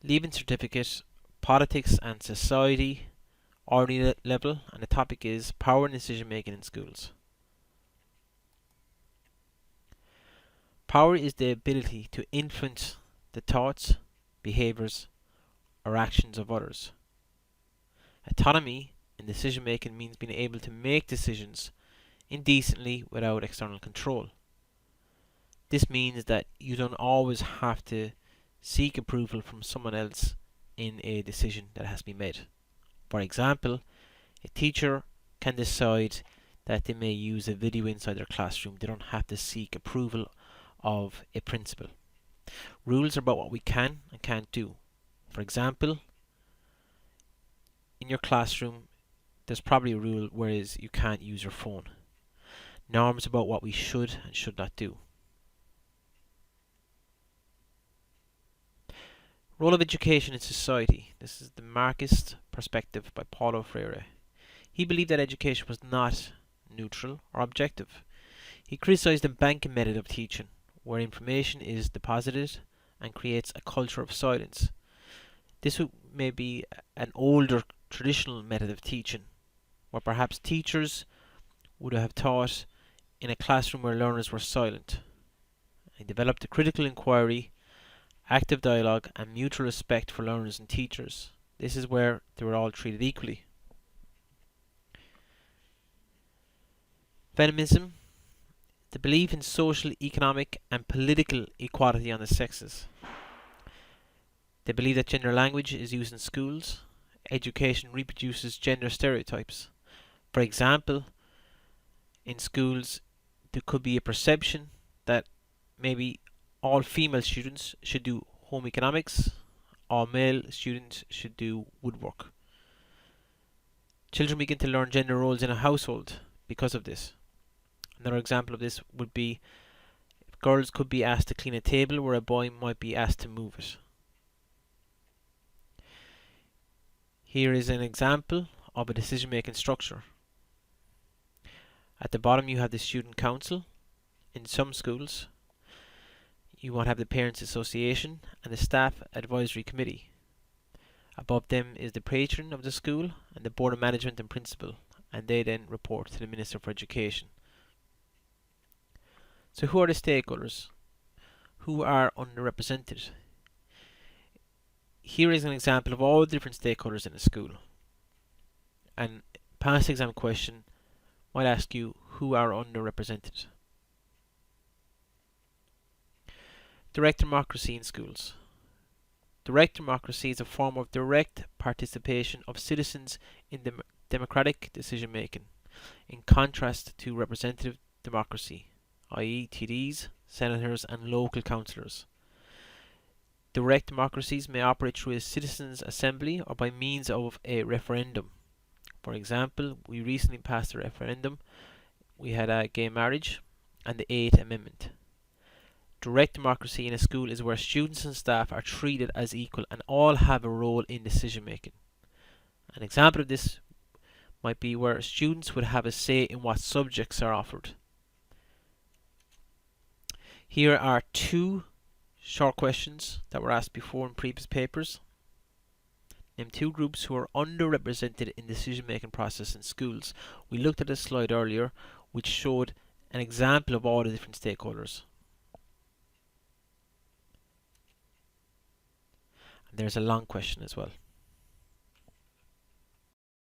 Leaving certificate, politics and society, ordinary level, and the topic is power and decision making in schools. Power is the ability to influence the thoughts, behaviours, or actions of others. Autonomy in decision making means being able to make decisions indecently without external control. This means that you don't always have to seek approval from someone else in a decision that has been made. For example, a teacher can decide that they may use a video inside their classroom. They don't have to seek approval of a principal. Rules are about what we can and can't do. For example, in your classroom, there's probably a rule whereas you can't use your phone. Norms about what we should and should not do. Role of education in society. This is the Marxist perspective by Paulo Freire. He believed that education was not neutral or objective. He criticized the banking method of teaching, where information is deposited and creates a culture of silence. This may be an older traditional method of teaching, where perhaps teachers would have taught in a classroom where learners were silent. He developed a critical inquiry, active dialogue, and mutual respect for learners and teachers. This is where they were all treated equally. Feminism, the belief in social, economic, and political equality on the sexes. They believe that gender language is used in schools. Education reproduces gender stereotypes. For example, in schools, there could be a perception that maybe all female students should do home economics, all male students should do woodwork. Children begin to learn gender roles in a household because of this. Another example of this would be girls could be asked to clean a table where a boy might be asked to move it. Here is an example of a decision-making structure. At the bottom you have the student council. In some schools you might have the parents association and the staff advisory committee. Above them is the patron of the school and the board of management and principal, and they then report to the Minister for Education. So who are the stakeholders? Who are underrepresented? Here is an example of all the different stakeholders in a school. And past exam question might ask you who are underrepresented. Direct democracy in schools. Direct democracy is a form of direct participation of citizens in democratic decision making, in contrast to representative democracy, i.e. TDs, senators and local councillors. Direct democracies may operate through a citizens' assembly or by means of a referendum. For example, we recently passed a referendum. We had gay marriage and the 8th Amendment. Direct democracy in a school is where students and staff are treated as equal and all have a role in decision making. An example of this might be where students would have a say in what subjects are offered. Here are two short questions that were asked before in previous papers. Name two groups who are underrepresented in the decision-making process in schools. We looked at a slide earlier which showed an example of all the different stakeholders. And there's a long question as well.